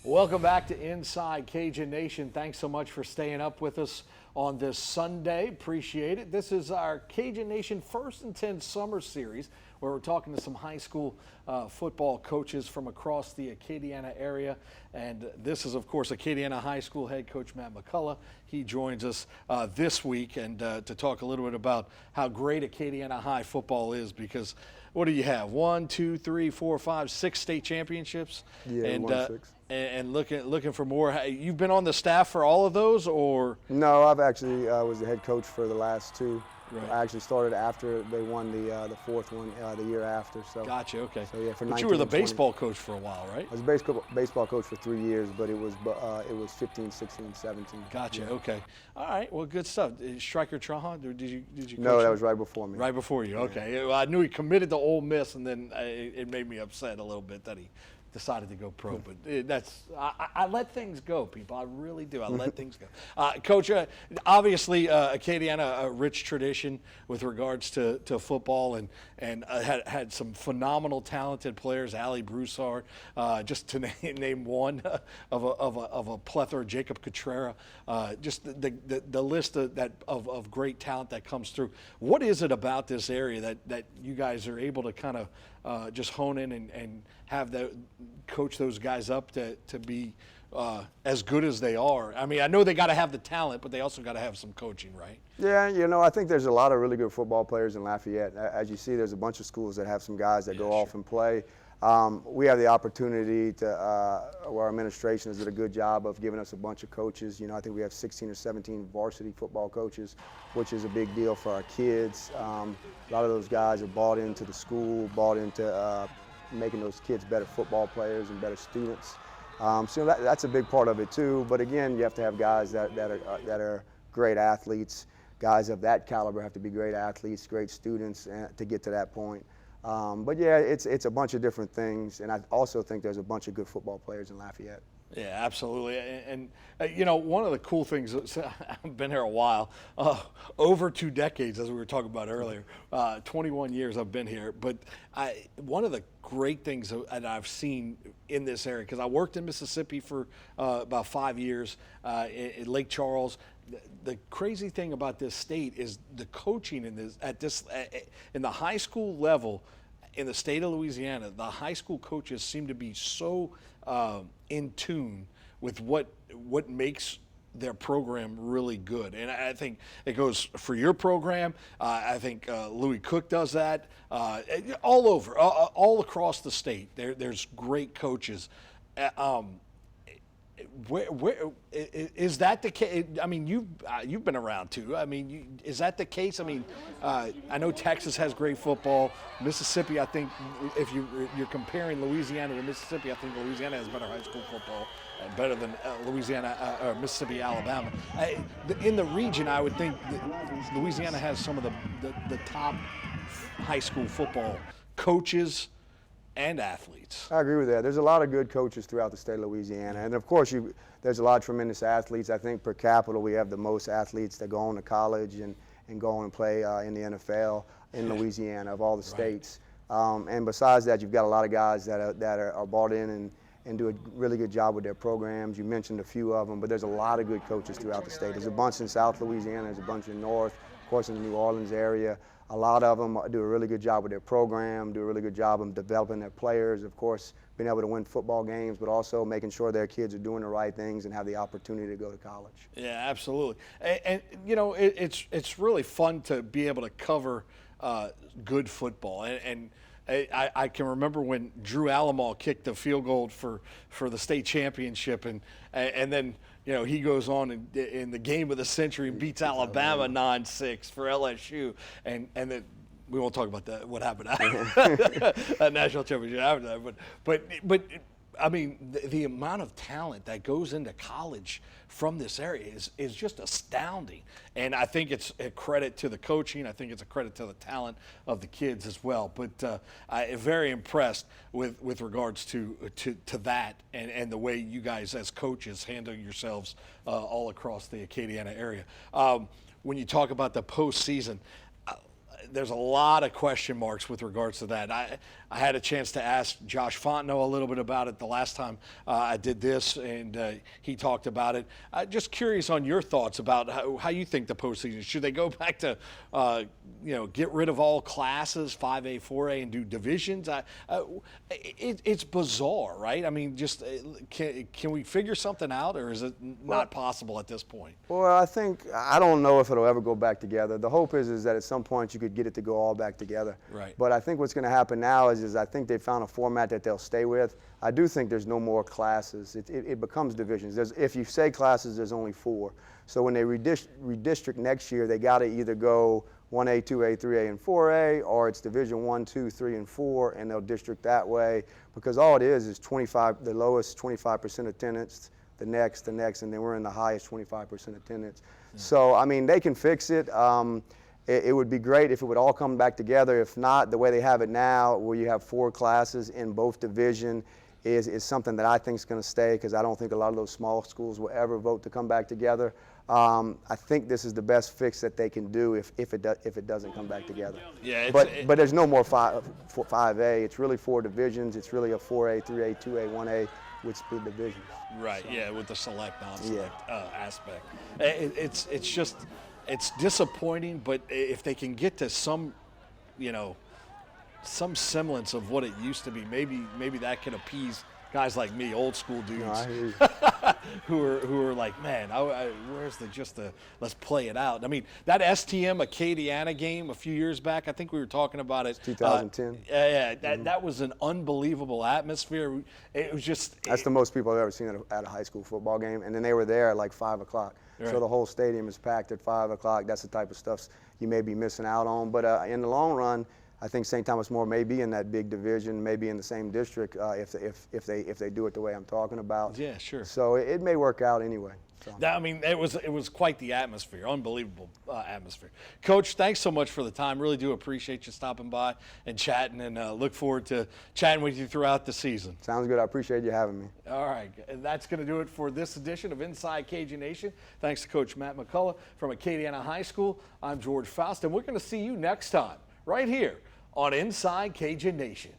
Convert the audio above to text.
Welcome back to Inside Cajun Nation. Thanks so much for staying up with us on this Sunday. Appreciate it. This is our Cajun Nation First and 10 Summer Series, where we're talking to some high school football coaches from across the Acadiana area. And this is, of course, Acadiana High School head coach Matt McCullough. He joins us this week and to talk a little bit about how great Acadiana High football is, because what do you have? 1, 2, 3, 4, 5, 6 state championships? Yeah, and, 1-6. And looking for more. You've been on the staff for all of those, or? No, I've actually was the head coach for the last two. Right. I actually started after they won the fourth one the year after. So. Gotcha. Okay. So yeah, for but 19 you were the and 20. baseball coach for a while, right? I was a baseball coach for 3 years, but it was 15, 16, 17. Gotcha. Yeah. Okay. All right. Well, good stuff. Striker Trahan, or did you? No, coach that him? was right before me. Right before you. Okay. Well, I knew he committed to Ole Miss, and then it made me upset a little bit that he decided to go pro, but I let things go, people. I really do. I let things go. Coach, obviously Acadiana, a rich tradition with regards to football, and had some phenomenal talented players. Allie Broussard, just to name one of a plethora. Jacob Cotrera, just the list of great talent that comes through. What is it about this area that you guys are able to kind of just hone in and have coach those guys up to be as good as they are? I mean, I know they got to have the talent, but they also got to have some coaching, right? Yeah, I think there's a lot of really good football players in Lafayette. As you see, there's a bunch of schools that have some guys that go off and play. We have the opportunity to, our administration has did a good job of giving us a bunch of coaches. I think we have 16 or 17 varsity football coaches, which is a big deal for our kids. A lot of those guys are bought into the school, bought into making those kids better football players and better students. So that's a big part of it too. But again, you have to have guys that are great athletes. Guys of that caliber have to be great athletes, great students to get to that point. But yeah, it's a bunch of different things, and I also think there's a bunch of good football players in Lafayette. Yeah, absolutely. And one of the cool things, I've been here a while, over 2 decades, as we were talking about earlier, 21 years I've been here. But one of the great things that I've seen in this area, because I worked in Mississippi for about 5 years in Lake Charles. The crazy thing about this state is the coaching in the high school level. In the state of Louisiana, the high school coaches seem to be so in tune with what makes their program really good. And I think it goes for your program. I think Louis Cook does that all over, all across the state. There's great coaches. Where is that the case? I mean, you've been around too. I mean, is that the case? I mean, I know Texas has great football. Mississippi, I think, if you're comparing Louisiana to Mississippi, I think Louisiana has better high school football, better than Louisiana or Mississippi, Alabama. In the region, I would think that Louisiana has some of the top high school football coaches and athletes. I agree with that. There's a lot of good coaches throughout the state of Louisiana. And of course, there's a lot of tremendous athletes. I think per capita, we have the most athletes that go on to college and go on and play in the NFL in Louisiana of all the states. And besides that, you've got a lot of guys that are bought in and do a really good job with their programs. You mentioned a few of them, but there's a lot of good coaches throughout the state. There's a bunch in South Louisiana, there's a bunch in North, of course in the New Orleans area. A lot of them do a really good job with their program, do a really good job of developing their players, of course, being able to win football games, but also making sure their kids are doing the right things and have the opportunity to go to college. Yeah, absolutely. And it's really fun to be able to cover good football. And I can remember when Drew Alamo kicked the field goal for the state championship, and then he goes on in the game of the century and beats Alabama 9-6 for LSU, and then we won't talk about that, what happened after that national championship after that, but I mean, the amount of talent that goes into college from this area is just astounding. And I think it's a credit to the coaching. I think it's a credit to the talent of the kids as well. But I'm very impressed with regards to that and the way you guys as coaches handle yourselves all across the Acadiana area. When you talk about the postseason, there's a lot of question marks with regards to that. I had a chance to ask Josh Fontenot a little bit about it the last time I did this, and he talked about it. Just curious on your thoughts about how you think the postseason. Should they go back to, get rid of all classes, 5A, 4A, and do divisions? It's bizarre, right? I mean, just can we figure something out, or is it not possible at this point? Well, I don't know if it'll ever go back together. The hope is that at some point you could get it to go all back together. Right. But I think what's going to happen now is I think they found a format that they'll stay with. I do think there's no more classes. It becomes divisions. If you say classes, there's only 4. So when they redistrict next year, they got to either go 1A, 2A, 3A, and 4A, or it's Division 1, 2, 3, and 4, and they'll district that way. Because all it is 25, the lowest 25% attendance, the next, and then we're in the highest 25% attendance. So, I mean, they can fix it. It would be great if it would all come back together. If not, the way they have it now, where you have 4 classes in both division, is something that I think is going to stay, because I don't think a lot of those small schools will ever vote to come back together. I think this is the best fix that they can do if it doesn't come back together. Yeah, but there's no more 5A. It's really 4 divisions. It's really a 4A, 3A, 2A, 1A with split divisions. Right. So. Yeah, with the select non-select aspect. It's disappointing, but if they can get to some semblance of what it used to be, maybe that can appease guys like me, old school dudes, No, I hear you. who are like, man, where's let's play it out. I mean, that STM Acadiana game a few years back, I think we were talking about it. 2010. That was an unbelievable atmosphere. It was just. That's the most people I've ever seen at a high school football game, and then they were there at like 5 o'clock. Right. So the whole stadium is packed at 5 o'clock. That's the type of stuff you may be missing out on. But in the long run, I think St. Thomas More may be in that big division, maybe in the same district if they do it the way I'm talking about. Yeah, sure. So it may work out anyway. So. I mean, it was quite the atmosphere, unbelievable atmosphere. Coach, thanks so much for the time. Really do appreciate you stopping by and chatting, and look forward to chatting with you throughout the season. Sounds good. I appreciate you having me. All right, and that's going to do it for this edition of Inside Cajun Nation. Thanks to Coach Matt McCullough from Acadiana High School. I'm George Faust, and we're going to see you next time right here on Inside Cajun Nation.